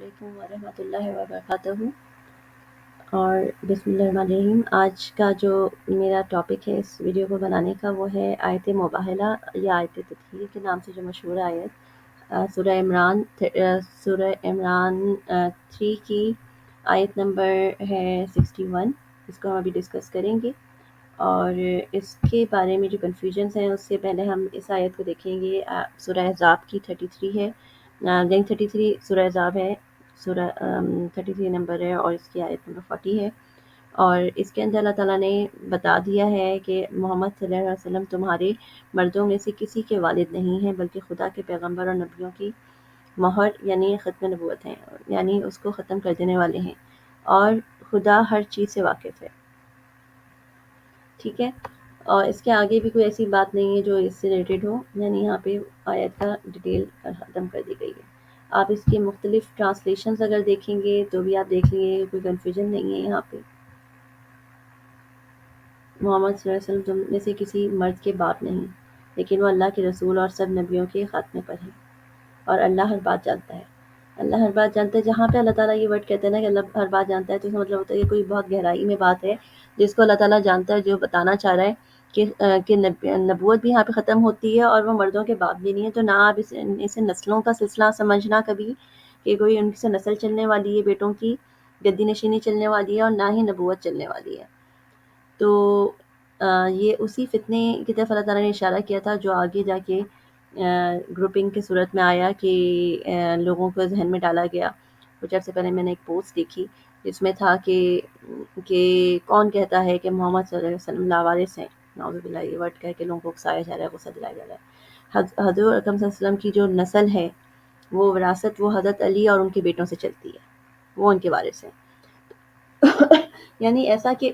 علیکم ورحمۃ اللہ وبرکاتہ اور بسم اللہ الرحمن الرحیم۔ آج کا جو میرا ٹاپک ہے اس ویڈیو کو بنانے کا وہ ہے آیت مباہلہ یا آیت تطہیر کے نام سے جو مشہور آیت سورہ عمران 3 کی آیت نمبر ہے 61۔ اس کو ہم ابھی ڈسکس کریں گے اور اس کے بارے میں جو کنفیوژنس ہیں اس سے پہلے ہم اس آیت کو دیکھیں گے۔ سورہ احزاب کی 33 ہے، 33 سورہ احزاب ہے، سورہ 33 نمبر ہے اور اس کی آیت نمبر 40 ہے۔ اور اس کے اندر اللہ تعالیٰ نے بتا دیا ہے کہ محمد صلی اللہ علیہ وسلم تمہارے مردوں میں سے کسی کے والد نہیں ہیں بلکہ خدا کے پیغمبر اور نبیوں کی مہر یعنی ختم نبوت ہیں، یعنی اس کو ختم کر دینے والے ہیں، اور خدا ہر چیز سے واقف ہے۔ ٹھیک ہے، اور اس کے آگے بھی کوئی ایسی بات نہیں ہے جو اس سے ریلیٹڈ ہو، یعنی یہاں پہ آیت کا ڈیٹیل ختم کر دی گئی ہے۔ آپ اس کی مختلف ٹرانسلیشنز اگر دیکھیں گے تو بھی آپ دیکھ لیں گے کوئی کنفیوژن نہیں ہے یہاں پہ۔ محمد صلی اللہ علیہ وسلم تم میں سے کسی مرد کے باپ نہیں، لیکن وہ اللہ کے رسول اور سب نبیوں کے خاتمے پر ہیں، اور اللہ ہر بات جانتا ہے۔ اللہ ہر بات جانتا ہے، جہاں پہ اللہ تعالیٰ یہ ورڈ کہتے ہیں نا کہ اللہ ہر بات جانتا ہے، تو اس کا مطلب ہوتا ہے کہ کوئی بہت گہرائی میں بات ہے جس کو اللہ تعالیٰ جانتا ہے، جو بتانا چاہ رہا ہے کہ نبوت بھی یہاں پہ ختم ہوتی ہے اور وہ مردوں کے باپ بھی نہیں ہے۔ تو نہ آپ اسے نسلوں کا سلسلہ سمجھنا کبھی کہ کوئی ان سے نسل چلنے والی ہے، بیٹوں کی گدی نشینی چلنے والی ہے، اور نہ ہی نبوت چلنے والی ہے۔ تو یہ اسی فتنے کی طرف اللہ تعالیٰ نے اشارہ کیا تھا جو آگے جا کے گروپنگ کی صورت میں آیا کہ لوگوں کو ذہن میں ڈالا گیا۔ کچھ عرصے پہلے میں نے ایک پوسٹ دیکھی جس میں تھا کہ کون کہتا ہے کہ محمد صلی اللہ علیہ وسلم لاوارث ہیں، نعوذ باللہ، یہ ورڈ کہہ کے لوگوں کو اکسایا جا رہا ہے، غصہ دلایا جا رہا ہے۔ حضور اکرم صلی اللہ علیہ وسلم کی جو نسل ہے، وہ وراثت وہ حضرت علی اور ان کے بیٹوں سے چلتی ہے، وہ ان کے وارث ہیں۔ یعنی ایسا کہ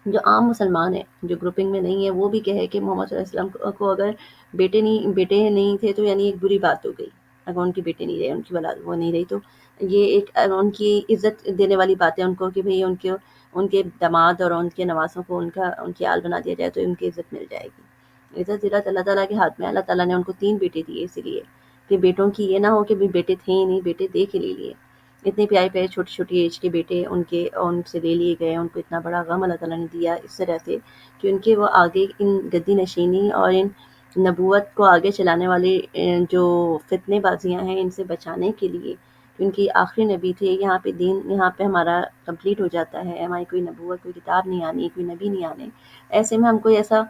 جو عام مسلمان ہیں جو گروپنگ میں نہیں ہے وہ بھی کہے کہ محمد صلی اللہ علیہ وسلم کو اگر بیٹے نہیں تھے تو یعنی ایک بری بات ہو گئی، اگر ان کے بیٹے نہیں رہے، ان کی اولاد وہ نہیں رہی، تو یہ ایک ان کی عزت دینے والی بات ہے ان کو کہ بھئی ان کے داماد اور ان کے نواسوں کو ان کی آل بنا دیا جائے تو ان کی عزت مل جائے گی۔ عزت ذلت اللہ تعالیٰ کے ہاتھ میں۔ اللہ تعالیٰ نے ان کو 3 بیٹے دیے اسی لیے کہ بیٹوں کی یہ نہ ہو کہ بھی بیٹے تھے ہی نہیں، بیٹے دے کے لے لیے، اتنے پیارے پیارے چھوٹی چھوٹی ایج کے بیٹے ان سے لے لیے گئے، ان کو اتنا بڑا غم اللہ تعالیٰ نے دیا اس طرح سے کہ ان کے وہ آگے ان گدی نشینی اور ان نبوت کو آگے چلانے والے جو فتنے بازیاں ہیں ان سے بچانے کے لیے، ان کی آخری نبی تھے۔ یہاں پہ دین یہاں پہ ہمارا کمپلیٹ ہو جاتا ہے، ہماری کوئی نبوت، کوئی کتاب نہیں آنی، کوئی نبی نہیں آنے۔ ایسے میں ہم کوئی ایسا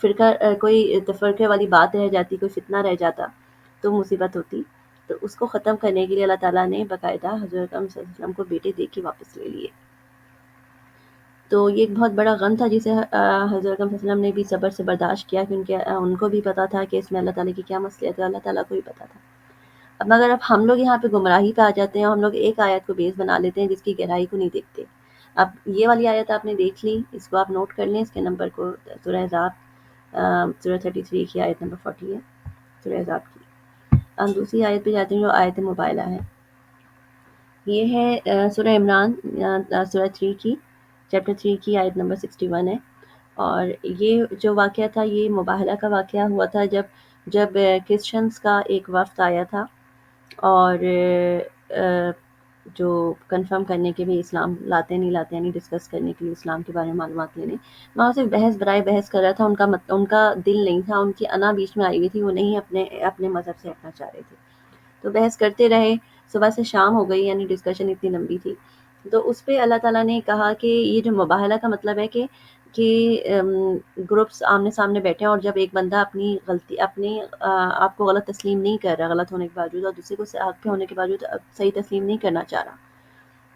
فرقہ کوئی تفرقے والی بات رہ جاتی، کوئی فتنہ رہ جاتا تو مصیبت ہوتی۔ تو اس کو ختم کرنے کے لیے اللہ تعالیٰ نے باقاعدہ حضرت صلی اللہ علیہ وسلم کو بیٹے دے کے واپس لے لیے۔ تو یہ ایک بہت بڑا غم تھا جسے حضرت صلی اللہ علیہ وسلم نے بھی صبر سے برداشت کیا، کیونکہ ان کو بھی پتہ تھا کہ اس میں اللہ تعالیٰ کی کیا مصلحت ہے، اللہ تعالیٰ کو بھی پتہ تھا۔ اب مگر اب ہم لوگ یہاں پہ گمراہی پہ آ جاتے ہیں اور ہم لوگ ایک آیت کو بیس بنا لیتے ہیں جس کی گہرائی کو نہیں دیکھتے۔ اب یہ والی آیت آپ نے دیکھ لی، اس کو آپ نوٹ کر لیں، اس کے نمبر کو، سورہ احزاب سورہ 33 کی آیت نمبر 40 ہے سورہ احزاب کی۔ ہم دوسری آیت پہ جاتے ہیں جو آیت مباہلہ ہے، یہ ہے سورہ عمران سورہ 3 کی چیپٹر 3 کی آیت نمبر 61 ہے۔ اور یہ جو واقعہ تھا یہ مباہلہ کا واقعہ ہوا تھا جب کرسچنز کا ایک وفد آیا تھا اور جو کنفرم کرنے کے بھی اسلام لاتے نہیں لاتے، یعنی ڈسکس کرنے کے لیے اسلام کے بارے میں معلومات لینے، وہاں سے بحث برائے بحث کر رہا تھا۔ ان کا دل نہیں تھا، ان کی انا بیچ میں آئی ہوئی تھی، وہ نہیں اپنے مذہب سے ہٹنا چاہ رہے تھے۔ تو بحث کرتے رہے، صبح سے شام ہو گئی، یعنی ڈسکشن اتنی لمبی تھی۔ تو اس پہ اللہ تعالیٰ نے کہا کہ یہ جو مباہلہ کا مطلب ہے کہ گروپس آمنے سامنے بیٹھے ہیں اور جب ایک بندہ اپنی آپ کو غلط تسلیم نہیں کر رہا غلط ہونے کے باوجود، اور دوسرے کو حق پہ ہونے کے باوجود صحیح تسلیم نہیں کرنا چاہ رہا،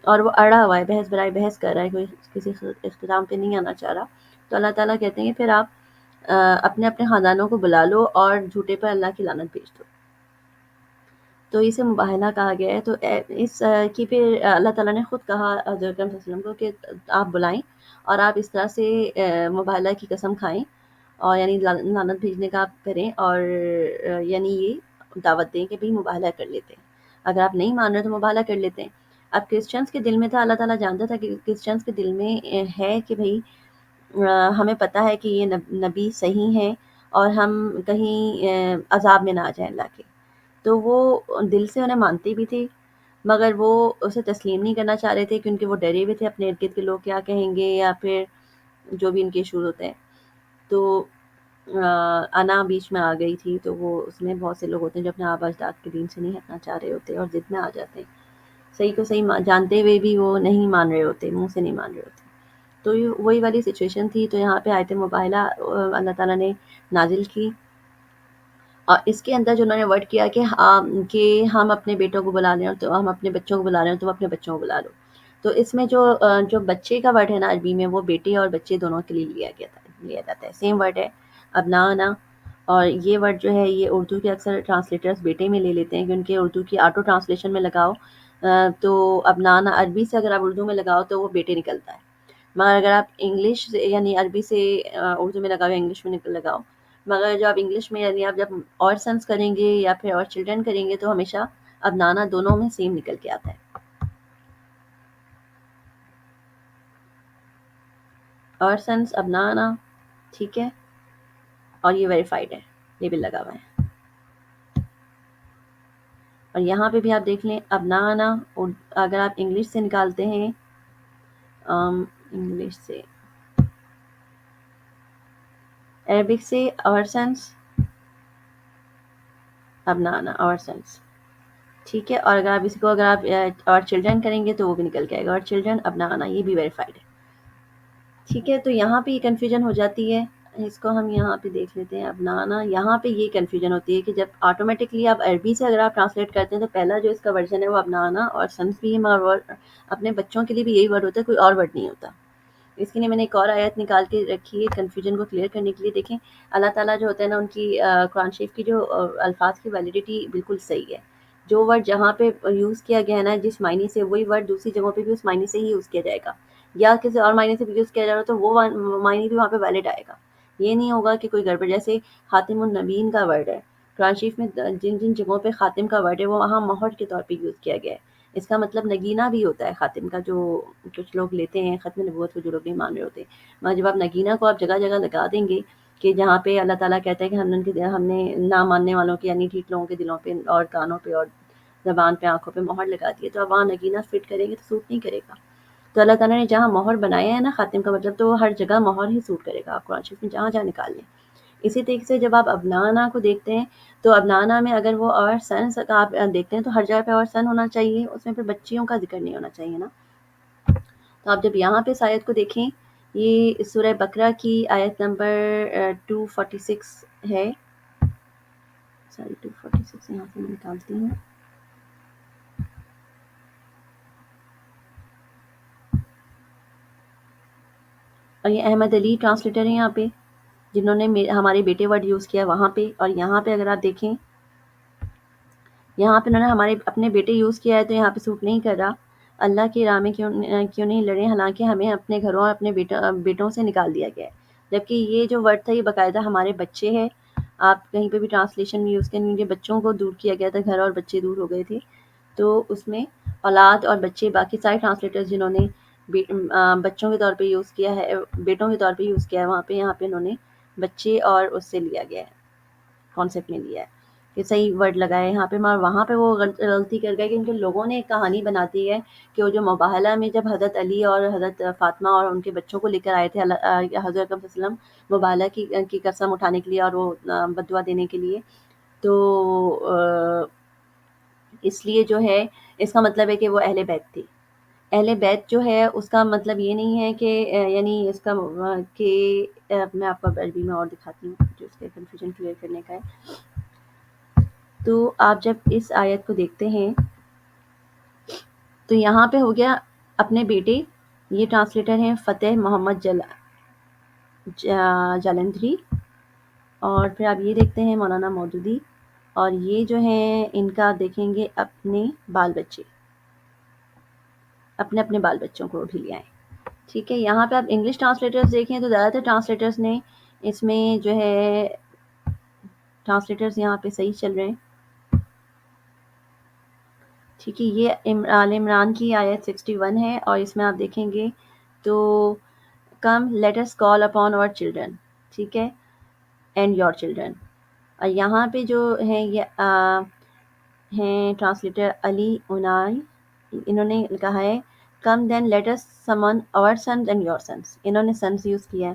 اور وہ اڑا ہوا ہے، بحث برائے بحث کر رہا ہے، کوئی کسی اختتام پہ نہیں آنا چاہ رہا، تو اللہ تعالیٰ کہتے ہیں کہ پھر آپ اپنے خاندانوں کو بلا لو اور جھوٹے پر اللہ کی لعنت بھیج دو۔ تو اسے مباہلہ کہا گیا ہے۔ تو اس کی پھر اللہ تعالیٰ نے خود کہا حضرت صلی اللہ علیہ وسلم کو کہ آپ بلائیں اور آپ اس طرح سے مباہلہ کی قسم کھائیں، اور یعنی لعنت بھیجنے کا آپ کریں، اور یعنی یہ دعوت دیں کہ بھئی مباہلہ کر لیتے ہیں، اگر آپ نہیں مان رہے تو مباہلہ کر لیتے ہیں۔ اب کرسچنس کے دل میں تھا، اللہ تعالیٰ جانتا تھا کہ کرسچنس کے دل میں ہے کہ بھئی ہمیں پتہ ہے کہ یہ نبی صحیح ہیں اور ہم کہیں عذاب میں نہ آ جائیں اللہ کے، تو وہ دل سے انہیں مانتے بھی تھے، مگر وہ اسے تسلیم نہیں کرنا چاہ رہے تھے کیونکہ وہ ڈرے ہوئے تھے اپنے ارد گرد کے لوگ کیا کہیں گے، یا پھر جو بھی ان کے ایشوز ہوتے ہیں. تو انا بیچ میں آ گئی تھی. تو وہ اس میں بہت سے لوگ ہوتے ہیں جو اپنے آبا اجداد کے دین سے نہیں ہٹنا چاہ رہے ہوتے اور ضد میں آ جاتے ہیں، صحیح کو صحیح جانتے ہوئے بھی وہ نہیں مان رہے ہوتے، منہ سے نہیں مان رہے ہوتے. تو یہ وہی والی سچویشن تھی. تو یہاں پہ آیت مباہلہ اللہ تعالیٰ نے نازل کی، اور اس کے اندر جو انہوں نے ورڈ کیا کہ ہم اپنے بیٹوں کو بلا رہے ہیں تو ہم اپنے بچوں کو بلا رہے ہیں تو اپنے بچوں کو بلا لو. تو اس میں جو بچے کا ورڈ ہے نا عربی میں، وہ بیٹے اور بچے دونوں کے لیے لیا جاتا ہے. سیم ورڈ ہے ابنانا. اور یہ ورڈ جو ہے یہ اردو کے اکثر ٹرانسلیٹرز بیٹے میں لے لیتے ہیں کیونکہ اردو کی آٹو ٹرانسلیشن میں لگاؤ تو ابنانا عربی سے اگر آپ اردو میں لگاؤ تو وہ بیٹے نکلتا ہے، مگر اگر آپ انگلش سے یعنی عربی سے اردو میں لگاؤ یا انگلش میں لگاؤ، مگر جو آپ انگلش میں یعنی آپ جب اور سنس کریں گے یا پھر اور چلڈرن کریں گے تو ہمیشہ ابنانا دونوں میں سیم نکل کے آتا ہے. اور سنس ابنانا، ٹھیک ہے، اور یہ ویریفائڈ ہے، لیبل لگا ہوا ہے. اور یہاں پہ بھی آپ دیکھ لیں ابنانا، اگر آپ انگلش سے نکالتے ہیں انگلش سے عربک سے اور سنس ابنانا اور سنس، ٹھیک ہے. اور اگر آپ اس کو اگر آپ اور چلڈرن کریں گے تو وہ بھی نکل کے آئے گا، اور چلڈرن ابنانا، یہ بھی ویریفائڈ ہے. ٹھیک ہے. تو یہاں پہ یہ کنفیوژن ہو جاتی ہے. اس کو ہم یہاں پہ دیکھ لیتے ہیں ابنانا. یہاں پہ یہ کنفیوژن ہوتی ہے کہ جب آٹومیٹکلی آپ عربی سے اگر آپ ٹرانسلیٹ کرتے ہیں تو پہلا جو اس کا ورژن ہے وہ ابنانا اور سنس بھی ہے، اور اپنے بچوں کے لیے بھی یہی ورڈ ہوتا ہے، کوئی اور ورڈ نہیں ہوتا. اس کے لیے میں نے ایک اور آیت نکال کے رکھی ہے کنفیوژن کو کلیئر کرنے کے لیے. دیکھیں اللہ تعالیٰ جو ہوتا ہے نا، ان کی قرآن شریف کی جو الفاظ کی ویلیڈیٹی بالکل صحیح ہے. جو ورڈ جہاں پہ یوز کیا گیا ہے نا جس معنی سے، وہی ورڈ دوسری جگہوں پہ بھی اس معنی سے ہی یوز کیا جائے گا، یا کسی اور معنی سے بھی یوز کیا جا رہا ہے تو وہ معنی بھی وہاں پہ ویلڈ آئے گا. یہ نہیں ہوگا کہ کوئی گڑبڑ. جیسے خاتم النبیین کا ورڈ ہے قرآن شریف میں، جن جن جگہوں پہ خاتم کا ورڈ ہے وہ وہاں مہر کے طور پہ یوز کیا گیا ہے. اس کا مطلب نگینہ بھی ہوتا ہے خاتم کا، جو کچھ لوگ لیتے ہیں ختم نبوت کو، جو لوگ نہیں مان رہے ہوتے. مگر جب آپ نگینہ کو آپ جگہ جگہ لگا دیں گے کہ جہاں پہ اللہ تعالیٰ کہتا ہے کہ ہم نے نہ ماننے والوں کے یعنی ٹھیک لوگوں کے دلوں پہ اور کانوں پہ اور زبان پہ آنکھوں پہ مہر لگا دی ہے، تو آپ وہاں نگینہ فٹ کریں گے تو سوٹ نہیں کرے گا. تو اللہ تعالیٰ نے جہاں مہر بنایا ہے نا خاتم کا مطلب، تو ہر جگہ مہر ہی سوٹ کرے گا. آپ قرآن شریف میں جہاں جہاں نکال لیں. اسی طریقے سے جب آپ ابنانا کو دیکھتے ہیں تو ابنانا میں اگر وہ اور سن کا آپ دیکھتے ہیں تو ہر جگہ پہ اور سن ہونا چاہیے، اس میں پھر بچیوں کا ذکر نہیں ہونا چاہیے نا. تو آپ جب یہاں پہ اس آیت کو دیکھیں، یہ سورہ بقرہ کی آیت نمبر 246 ہے. سوری 246 یہاں سے میں نکالتی ہوں. اور یہ احمد علی ٹرانسلیٹر ہیں یہاں پہ، جنہوں نے ہمارے بیٹے ورڈ یوز کیا وہاں پہ. اور یہاں پہ اگر آپ دیکھیں، یہاں پہ انہوں نے ہمارے اپنے بیٹے یوز کیا ہے تو یہاں پہ سوٹ نہیں کر رہا. اللہ کی راہ میں کیوں نہیں لڑے، حالانکہ ہمیں اپنے گھروں اور اپنے بیٹوں سے نکال دیا گیا ہے. جبکہ یہ جو ورڈ تھا یہ باقاعدہ ہمارے بچے ہے. آپ کہیں پہ بھی ٹرانسلیشن میں یوز کریں گے، بچوں کو دور کیا گیا تھا، گھر اور بچے دور ہو گئے تھے. تو اس میں اولاد اور بچے، باقی سارے ٹرانسلیٹرز جنہوں نے بچوں کے طور پہ یوز کیا ہے، بیٹوں کے طور پہ یوز کیا ہے، وہاں پہ یہاں پہ انہوں نے بچے اور اس سے لیا گیا ہے، کانسیپٹ میں لیا ہے کہ صحیح ورڈ لگائے یہاں پہ. مگر وہاں پہ وہ غلطی کر گئے کیونکہ لوگوں نے ایک کہانی بناتی ہے کہ وہ جو مباہلہ میں جب حضرت علی اور حضرت فاطمہ اور ان کے بچوں کو لے کر آئے تھے حضرت صلی اللہ علیہ وسلم مباہلہ کی قسم اٹھانے کے لیے اور وہ بدعا دینے کے لیے، تو اس لیے جو ہے اس کا مطلب ہے کہ وہ اہل بیت تھی. اہل بیت جو ہے اس کا مطلب یہ نہیں ہے کہ یعنی اس کا کہ میں آپ کو عربی میں اور دکھاتی ہوں جو اس کے کنفیوژن کلیئر کرنے کا ہے. تو آپ جب اس آیت کو دیکھتے ہیں تو یہاں پہ ہو گیا اپنے بیٹے. یہ ٹرانسلیٹر ہیں فتح محمد جالندھری. اور پھر آپ یہ دیکھتے ہیں مولانا مودودی. اور یہ جو ہیں ان کا دیکھیں گے اپنے بال بچے، اپنے بال بچوں کو بھی لے آئیں. ٹھیک ہے. یہاں پہ آپ انگلش ٹرانسلیٹرز دیکھیں تو زیادہ تر ٹرانسلیٹرز نے اس میں جو ہے ٹرانسلیٹرز یہاں پہ صحیح چل رہے ہیں. ٹھیک ہے. یہ آل عمران کی آیت 61 ہے اور اس میں آپ دیکھیں گے تو come let us call upon our children, ٹھیک ہے، اینڈ یور چلڈرن. اور یہاں پہ جو ہیں یہ ہیں ٹرانسلیٹر علی اونائی انہوں نے کہا ہے کم دین لیٹ اس سمن اور سنز اینڈ یور سنز، انہوں نے سنز یوز کیا ہے.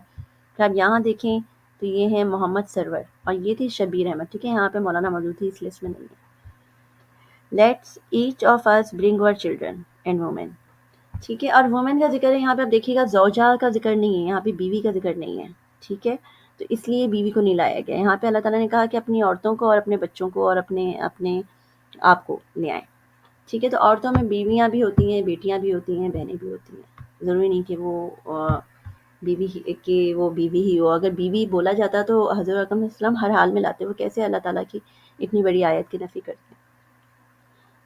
پھر آپ یہاں دیکھیں تو یہ ہے محمد سرور اور یہ تھی شبیر احمد. ٹھیک ہے، یہاں پہ مولانا موجود تھی اس لسٹ میں نہیں ہے. لیٹس ایچ آف اس برنگ اور چلڈرن اینڈ وومین. ٹھیک ہے، اور وومن کا ذکر ہے یہاں پہ آپ دیکھیے گا، زوجہ کا ذکر نہیں ہے یہاں پہ، بیوی کا ذکر نہیں ہے. ٹھیک ہے، تو اس لیے بیوی کو نہیں لایا گیا یہاں پہ. اللہ تعالیٰ نے کہا کہ اپنی عورتوں کو اور اپنے بچوں کو اور اپنے اپنے آپ کو لے آئیں. ٹھیک ہے، تو عورتوں میں بیویاں بھی ہوتی ہیں، بیٹیاں بھی ہوتی ہیں، بہنیں بھی ہوتی ہیں. ضروری نہیں کہ وہ بیوی ہی ہو. اگر بیوی بولا جاتا تو حضرت اکرم صلی اللہ علیہ وسلم ہر حال میں لاتے. وہ کیسے اللہ تعالیٰ کی اتنی بڑی آیت کی نفی کرتے ہیں؟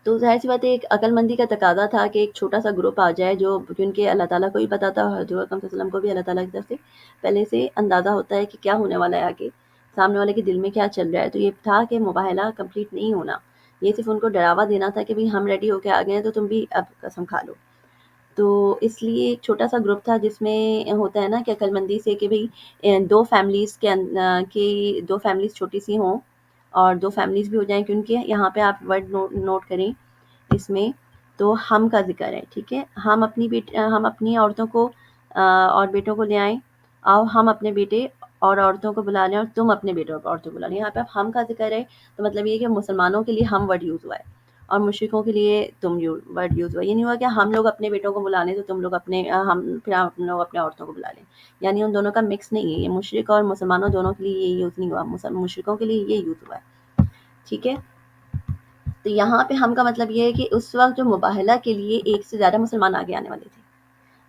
تو ظاہر سی بات ہے ایک عقل مندی کا تقاضا تھا کہ ایک چھوٹا سا گروپ آ جائے جو جن کے اللہ تعالیٰ کو بھی پتہ تھا، حضرت اکرم صلی اللہ علیہ وسلم کو بھی اللہ تعالیٰ کی طرف سے پہلے سے اندازہ ہوتا ہے کہ کیا ہونے والا ہے آگے، سامنے والے کے دل میں کیا چل رہا ہے. تو یہ تھا کہ مباہلہ کمپلیٹ نہیں ہونا، یہ صرف ان کو ڈراوا دینا تھا کہ بھئی ہم ریڈی ہو کے آ گئے ہیں تو تم بھی اب قسم کھا لو. تو اس لیے ایک چھوٹا سا گروپ تھا جس میں ہوتا ہے نا کہ عقل مندی سے کہ بھئی دو فیملیز کے دو فیملیز چھوٹی سی ہوں اور دو فیملیز بھی ہو جائیں، کیونکہ یہاں پہ آپ ورڈ نوٹ کریں اس میں تو ہم کا ذکر ہے. ٹھیک ہے، ہم اپنی عورتوں کو اور بیٹوں کو لے آئیں، اور ہم اپنے بیٹے اور عورتوں کو بلا لیں اور تم اپنے بیٹوں اور عورتوں کو بلا لیں. یہاں پہ ہم کا ذکر ہے تو مطلب یہ کہ مسلمانوں کے لیے ہم ورڈ یوز ہوا ہے اور مشرکوں کے لیے تم ورڈ یوز ہوا. یہ نہیں ہوا کہ ہم لوگ اپنے بیٹوں کو بلا لیں تو تم لوگ ہم لوگ اپنے عورتوں کو بلا لیں. یعنی ان دونوں کا مکس نہیں ہے، یہ مشرک اور مسلمانوں دونوں کے لیے یہ یوز نہیں ہوا، مشرکوں کے لیے یہ یوز ہوا ہے. ٹھیک ہے، تو یہاں پہ ہم کا مطلب یہ ہے کہ اس وقت جو مباہلہ کے لیے ایک سے زیادہ مسلمان آگے آنے والے تھے.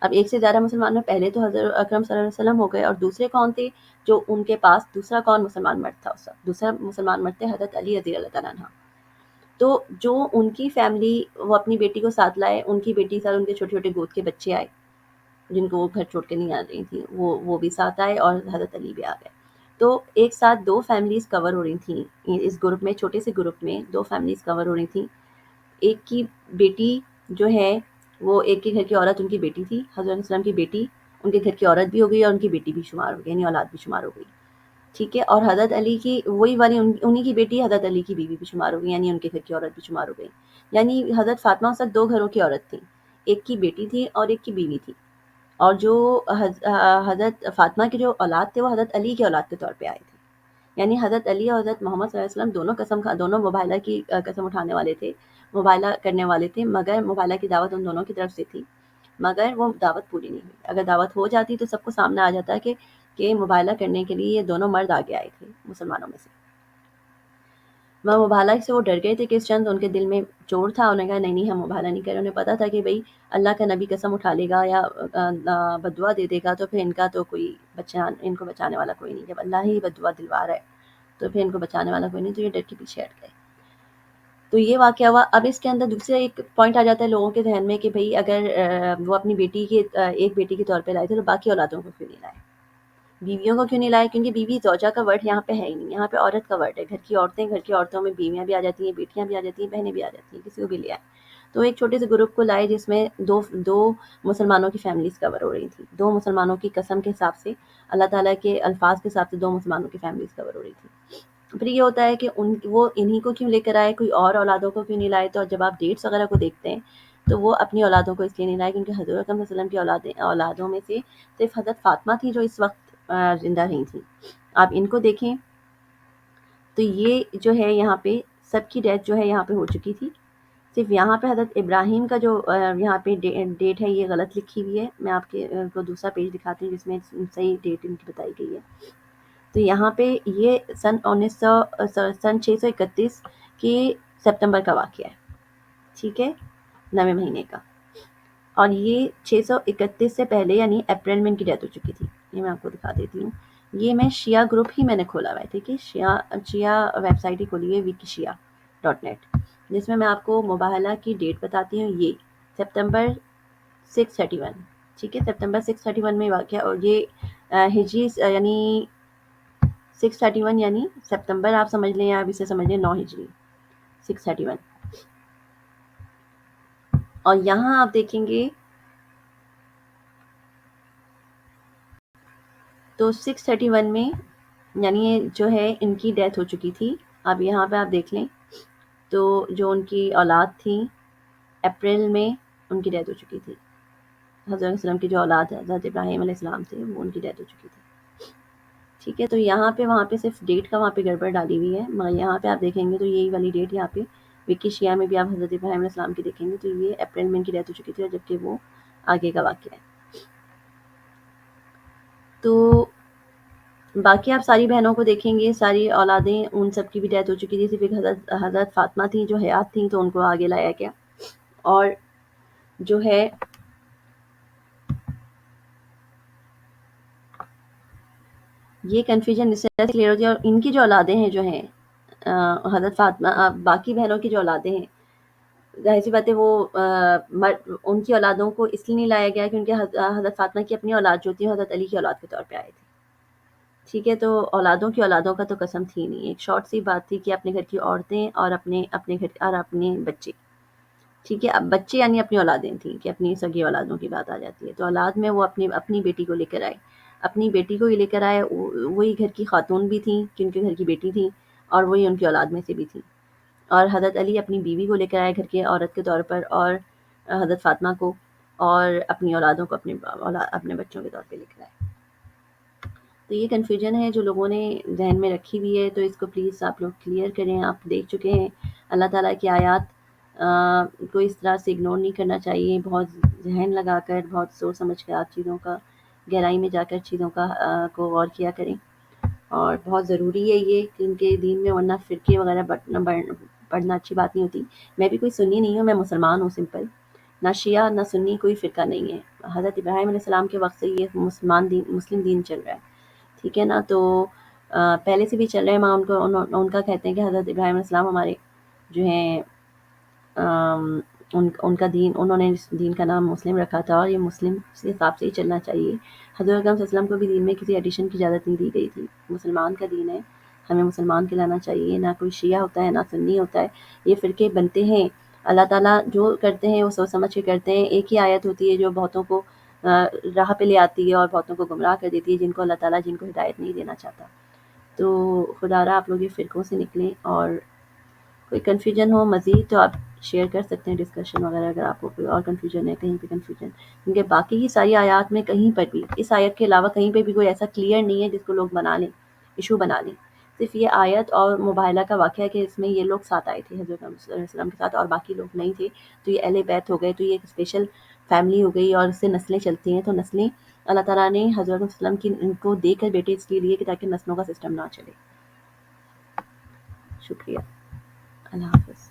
اب ایک سے زیادہ مسلمان میں پہلے تو حضرت اکرم صلی اللہ علیہ وسلم ہو گئے، اور دوسرے کون تھے جو ان کے پاس دوسرا کون مسلمان مرد تھا؟ اس وقت دوسرا مسلمان مرد تھے حضرت علی رضی اللہ تعالیٰ عنہ. تو جو ان کی فیملی وہ اپنی بیٹی کو ساتھ لائے، ان کی بیٹی ساتھ ان کے چھوٹے چھوٹے گود کے بچے آئے جن کو وہ گھر چھوڑ کے نہیں آ رہی تھیں، وہ بھی ساتھ آئے اور حضرت علی بھی آ گئے. تو ایک ساتھ دو فیملیز کور ہو رہی تھیں اس گروپ میں، چھوٹے سے گروپ میں دو فیملیز کور ہو رہی تھیں. ایک کی بیٹی جو ہے وہ ایک کے گھر کی عورت ان کی بیٹی تھی، حضرت السلام کی بیٹی ان کے گھر کی عورت بھی ہو گئی اور ان کی بیٹی بھی شمار ہو گئی، یعنی اولاد بھی شمار ہو گئی. ٹھیک ہے، اور حضرت علی کی وہی والی انہی کی بیٹی حضرت علی کی بیوی بھی شمار ہو گئی، یعنی ان کے گھر کی عورت بھی شمار ہو گئی. یعنی حضرت فاطمہ اس وقت دو گھروں کی عورت تھیں، ایک کی بیٹی تھی اور ایک کی بیوی تھی. اور جو حضرت فاطمہ کے جو اولاد تھے وہ حضرت علی کے اولاد کے طور پہ آئے تھے. یعنی حضرت علی اور حضرت محمد صلی اللہ علیہ وسلم دونوں مباہلہ کی قسم اٹھانے والے تھے، مباہلہ کرنے والے تھے، مگر مباہلہ کی دعوت ان دونوں کی طرف سے تھی، مگر وہ دعوت پوری نہیں ہوئی. اگر دعوت ہو جاتی تو سب کو سامنے آ جاتا کہ مباہلہ کرنے کے لیے یہ دونوں مرد آگے آئے تھے مسلمانوں میں سے. مباہلہ سے وہ ڈر گئے تھے کہ اس چند ان کے دل میں چور تھا، انہوں نے کہا نہیں ہم مباہلہ نہیں کریں. انہیں پتا تھا کہ بھئی اللہ کا نبی قسم اٹھا لے گا یا بددعا دے دے گا تو پھر ان کا تو کوئی ان کو بچانے والا کوئی نہیں. جب اللہ ہی بددعا دلوا رہا ہے تو پھر ان کو بچانے والا کوئی نہیں، تو یہ ڈر کے پیچھے ہٹ گئے. تو یہ واقعہ ہوا. اب اس کے اندر دوسرا ایک پوائنٹ آ جاتا ہے لوگوں کے ذہن میں کہ بھئی اگر وہ اپنی بیٹی کے ایک بیٹی کے طور پہ لائے تھے تو باقی اولادوں کو کیوں نہیں لائے، بیویوں کو کیوں نہیں لائے؟ کیونکہ بیوی زوجہ کا ورڈ یہاں پہ ہے ہی نہیں، یہاں پہ عورت کا ورڈ ہے. گھر کی عورتیں، گھر کی عورتوں میں بیویاں بھی آ جاتی ہیں، بیٹیاں بھی آ جاتی ہیں، بہنیں بھی آ جاتی ہیں، کسی کو بھی لے آئے. تو ایک چھوٹے سے گروپ کو لائے جس میں دو مسلمانوں کی فیملیز کور ہو رہی تھیں، دو مسلمانوں کی قسم کے حساب سے، اللہ تعالیٰ کے الفاظ کے حساب سے دو مسلمانوں کی فیملیز کور ہو رہی تھیں. پھر یہ ہوتا ہے کہ وہ انہی کو کیوں لے کر آئے، کوئی اور اولادوں کو کیوں نہیں لائے؟ تو جب آپ ڈیٹس وغیرہ کو دیکھتے ہیں تو وہ اپنی اولادوں کو اس لیے نہیں لائے کیونکہ حضرت اکرم صلی اللہ علیہ وسلم کی اولادوں میں سے صرف حضرت فاطمہ تھی جو اس وقت زندہ رہی تھیں. آپ ان کو دیکھیں تو یہ جو ہے یہاں پہ سب کی ڈیتھ جو ہے یہاں پہ ہو چکی تھی. صرف یہاں پہ حضرت ابراہیم کا جو یہاں پہ ڈیٹ ہے یہ غلط لکھی ہوئی ہے. میں آپ کو دوسرا پیج دکھاتی ہوں جس میں صحیح ڈیٹ ان کی بتائی گئی ہے. تو یہاں پہ یہ سن 631 کے سپتمبر کا واقعہ ہے. ٹھیک ہے، 9ویں مہینے کا. اور یہ 631 سے پہلے یعنی اپریل میں ان کی ڈیتھ ہو چکی تھی. یہ میں آپ کو دکھا دیتی ہوں. یہ میں شیعہ گروپ ہی میں نے کھولا ہوا ہے. ٹھیک ہے، شیعہ ویب سائٹ ہی کھولی ہے wikishia.net، جس میں آپ کو مباہلہ کی ڈیٹ بتاتی ہوں. یہ سپتمبر 631. ٹھیک ہے، سپتمبر 631 میں واقعہ. اور یہ ہجری یعنی 631 یعنی سپتمبر آپ سمجھ لیں یا اب اسے سمجھ لیں 9 ہجری 631. اور یہاں آپ دیکھیں گے تو 631 میں یعنی جو ہے ان کی ڈیتھ ہو چکی تھی. اب یہاں پہ آپ دیکھ لیں تو جو ان کی اولاد تھی اپریل میں ان کی ڈیتھ ہو چکی تھی. حضرت وسلم کی جو اولاد ہے حضرت ابراہیم علیہ السلام تھے وہ ان کی ڈیتھ ہو چکی تھی. ٹھیک ہے, تو یہاں پہ وہاں پہ صرف ڈیٹ کا وہاں پہ گڑبڑ ڈالی ہوئی ہے, مگر یہاں پہ آپ دیکھیں گے تو یہی والی ڈیٹ یہاں پہ وکی شیعہ میں بھی آپ حضرت ابراہیم علیہ السلام کی دیکھیں گے تو یہ اپریل میں ان کی ڈیتھ ہو چکی تھی, اور جبکہ وہ آگے کا واقعہ ہے. تو باقی آپ ساری بہنوں کو دیکھیں گے, ساری اولادیں ان سب کی بھی ڈیتھ ہو چکی تھی, صرف ایک حضرت فاطمہ تھیں جو حیات تھیں, تو ان کو آگے لایا گیا. اور جو ہے یہ کنفیوژن اس طرح سے کلیئر ہوتی ہے. اور ان کی جو اولادیں ہیں جو ہیں حضرت فاطمہ, باقی بہنوں کی جو اولادیں ہیں, ظاہر سی بات ہے وہ ان کی اولادوں کو اس لیے نہیں لایا گیا کیونکہ حضرت فاطمہ کی اپنی اولاد جو تھی حضرت علی کی اولاد کے طور پہ آئے تھے. ٹھیک ہے, تو اولادوں کی اولادوں کا تو قسم تھی نہیں, ایک شارٹ سی بات تھی کہ اپنے گھر کی عورتیں اور اپنے گھر اور اپنے بچے. ٹھیک ہے, اب بچے یعنی اپنی اولادیں تھیں کہ اپنی سگی اولادوں کی بات آ جاتی ہے. تو اولاد میں وہ اپنی بیٹی کو لے کر آئے, اپنی بیٹی کو ہی لے کر آئے. وہی گھر کی خاتون بھی تھیں کہ ان کے گھر کی بیٹی تھیں, اور وہی ان کی اولاد میں سے بھی تھیں. اور حضرت علی اپنی بیوی کو لے کر آئے گھر کی عورت کے طور پر, اور حضرت فاطمہ کو اور اپنی اولادوں کو اپنے بچوں کے طور پہ لے کر آئے. تو یہ کنفیوژن ہے جو لوگوں نے ذہن میں رکھی ہوئی ہے, تو اس کو پلیز آپ لوگ کلیئر کریں. آپ دیکھ چکے ہیں اللہ تعالیٰ کی آیات کو اس طرح سے اگنور نہیں کرنا چاہیے. بہت ذہن لگا کر, بہت سوچ سمجھ کر آپ چیزوں کا گہرائی میں جا کر چیزوں کا کو غور کیا کریں. اور بہت ضروری ہے یہ کیونکہ دین میں ورنہ فرقے وغیرہ پڑھنا اچھی بات نہیں ہوتی. میں بھی کوئی سنی نہیں ہوں, میں مسلمان ہوں سمپل, نہ شیعہ نہ سنی کوئی فرقہ نہیں ہے. حضرت ابراہیم علیہ السلام کے وقت سے یہ مسلم دین چل رہا ہے. ٹھیک ہے نا, تو پہلے سے بھی چل رہے ہیں. ماں ان کا کہتے ہیں کہ حضرت ابراہیم علیہ السلام ہمارے جو ہیں ان کا دین, انہوں نے اس دین کا نام مسلم رکھا تھا, اور یہ مسلم اس حساب سے ہی چلنا چاہیے. حضرت اکرم صلی اللہ علیہ وسلم کو بھی دین میں کسی ایڈیشن کی اجازت نہیں دی گئی تھی. مسلمان کا دین ہے, ہمیں مسلمان کہلانا چاہیے. نہ کوئی شیعہ ہوتا ہے نہ سنی ہوتا ہے. یہ فرقے بنتے ہیں, اللہ تعالیٰ جو کرتے ہیں وہ سوچ سمجھ کے کرتے ہیں. ایک ہی آیت ہوتی ہے جو بہتوں کو راہ پہ لے آتی ہے اور بہتوں کو گمراہ کر دیتی ہے, جن کو اللہ تعالیٰ جن کو ہدایت نہیں دینا چاہتا. تو خدا را آپ لوگ یہ فرقوں سے نکلیں, اور کوئی کنفیوژن ہو مزید تو آپ شیئر کر سکتے ہیں ڈسکشن وغیرہ, اگر آپ کو کوئی اور کنفیوژن ہے کہیں پہ کنفیوژن, کیونکہ باقی کی ساری آیات میں کہیں پر بھی, اس آیت کے علاوہ کہیں پہ بھی کوئی ایسا کلیئر نہیں ہے جس کو لوگ بنا لیں, ایشو بنا لیں. صرف یہ آیت اور مباہلہ کا واقعہ ہے کہ اس میں یہ لوگ ساتھ آئے تھے حضرت محمد صلی اللہ علیہ وسلم کے ساتھ, اور باقی لوگ نہیں تھے, تو یہ اہل بیت ہو گئے. تو یہ ایک اسپیشل فیملی ہو گئی, اور اس سے نسلیں چلتی ہیں. تو نسلیں اللہ تعالیٰ نے حضرت وسلم کی ان کو دے کر بیٹے اس لیے لیے کہ تاکہ نسلوں کا سسٹم نہ چلے. شکریہ, اللہ حافظ.